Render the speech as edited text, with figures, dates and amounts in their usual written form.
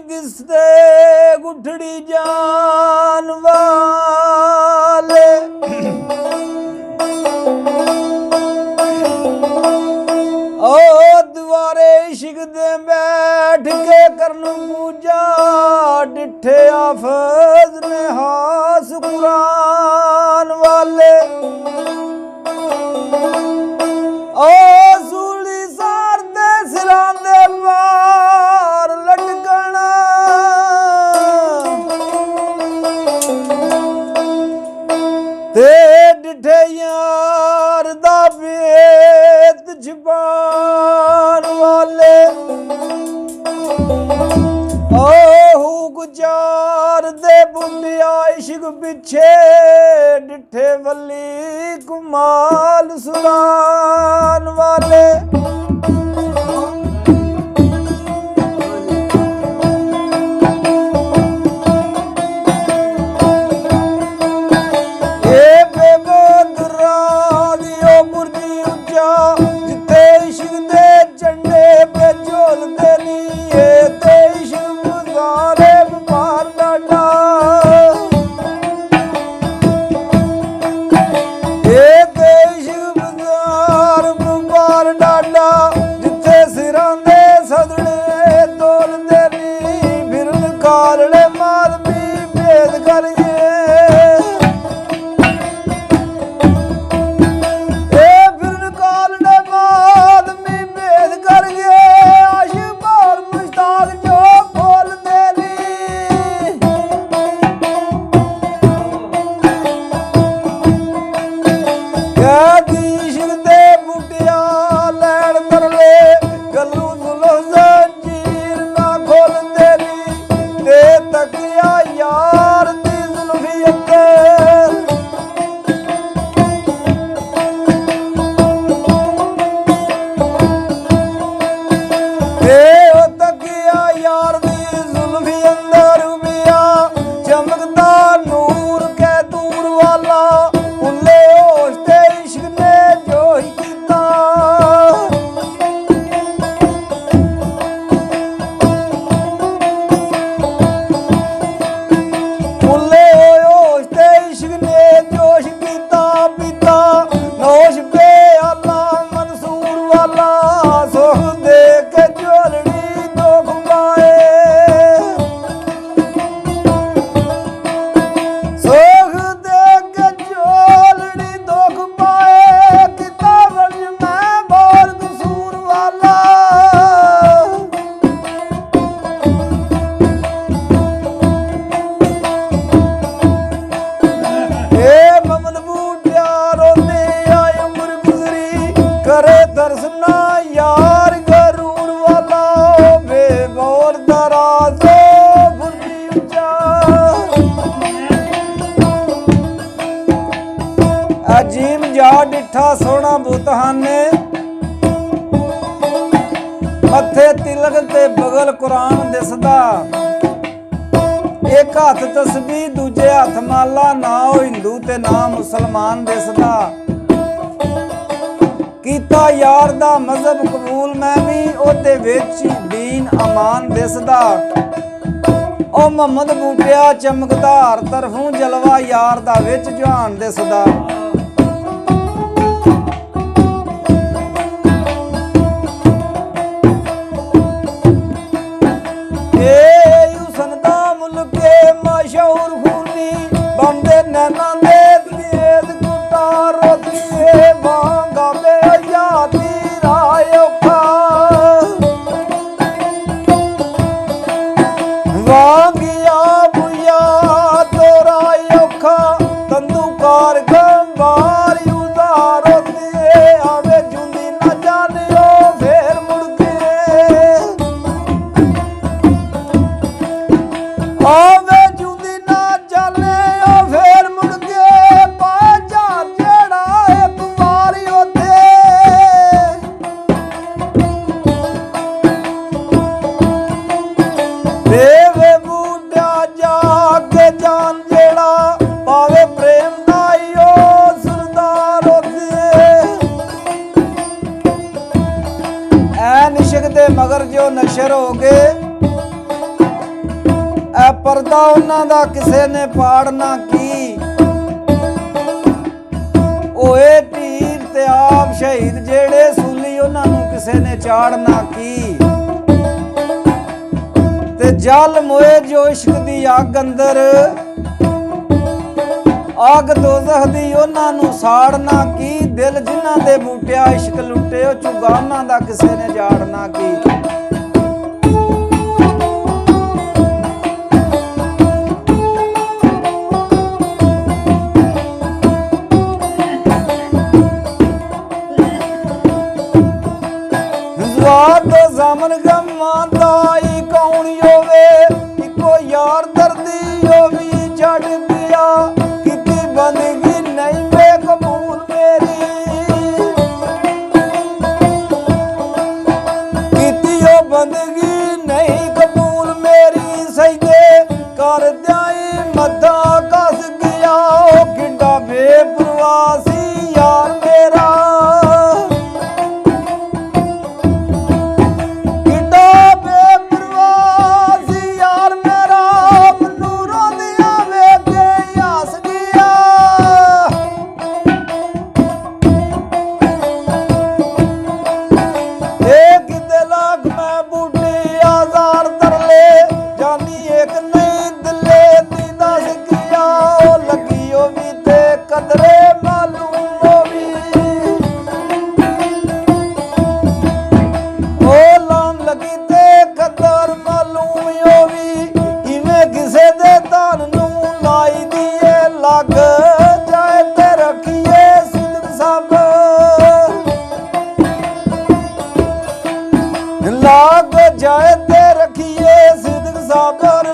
दिसते गुठड़ी जान वाले ओ द्वारे इश्क दे बैठ के करन पूजा डिठे आफज ने हास कुरान वाले ओ सूली सार दे सिरां दे पार लटकना ते डिठे यार दा बेत छुपान वाले ओ हुकचार दे बुंडिया इश्क पिछे डिठे वली कुमाल सुलान वाले अजीम जा डिठा सोना बुतहाने मथे तिलक ते बगल कुरान दिसदा एक हाथ तस्बीह दूजे हाथ माला ना हिंदू ते ना मुसलमान दिसदा कीता यार दा मजहब कबूल मैं भी ओदे विच दीन अमान दिसदा ओ मोहम्मद बूटिया चमकदार तरफों जलवा यार दा विच जहान दिसदा मगर जो नशर हो गए ਪਰਦਾ ਉਹਨਾਂ ਦਾ ਕਿਸੇ ਨੇ ਪਾੜਨਾ ਕੀ। ਓਏ ਢੀਰ ਤੇ ਆਪ ਸ਼ਹੀਦ ਜਿਹੜੇ ਸੂਲੀ ਉਹਨਾਂ ਨੂੰ ਕਿਸੇ ਨੇ ਚਾੜਨਾ ਕੀ। ਤੇ ਜਲ ਮੋਏ ਜੋ ਇਸ਼ਕ ਦੀ ਅੱਗ ਅੰਦਰ, ਅੱਗ ਦੋਜ਼ਖ ਦੀ ਉਹਨਾਂ ਨੂੰ ਸਾੜਨਾ ਕੀ। ਦਿਲ ਜਿਨ੍ਹਾਂ ਦੇ ਬੂਟਿਆ ਇਸ਼ਕ ਲੁੱਟੇ ਉਹ ਝੁੱਗਾ ਉਹਨਾਂ ਦਾ ਕਿਸੇ ਨੇ ਜਾੜਨਾ ਕੀ। ਜ਼ਮਨ ਗਮਾਂ ਦਾ ਹੀ ਕੌਣ ਹੋਵੇ, ਇੱਕੋ ਯਾਰ ਦਰਦੀ ਉਹ ਵੀ ਛੱਡ ਗਿਆ। ਕੀਤੀ ਬੰਦਗੀ ਨਹੀਂ ਬੇਕਬੂਲ ਮੇਰੀ, ਕੀਤੀ ਉਹ ਬੰਦਗੀ ਨਹੀਂ ਕਬੂਲ ਮੇਰੀ। ਸਜਦੇ ਕਰਦਿਆਂ ਹੀ ਮੱਥਾ ਕੱਸ ਗਿਆ, ਉਹ ਕਿੱਡਾ ਬੇਪਰਵਾਹ ਸੀ ਯਾਰ ਮੇਰਾ। ਲੱਗ ਜਾਏ ਤੇ ਰੱਖੀਏ ਸਿਦਕ ਸਾਬਰ।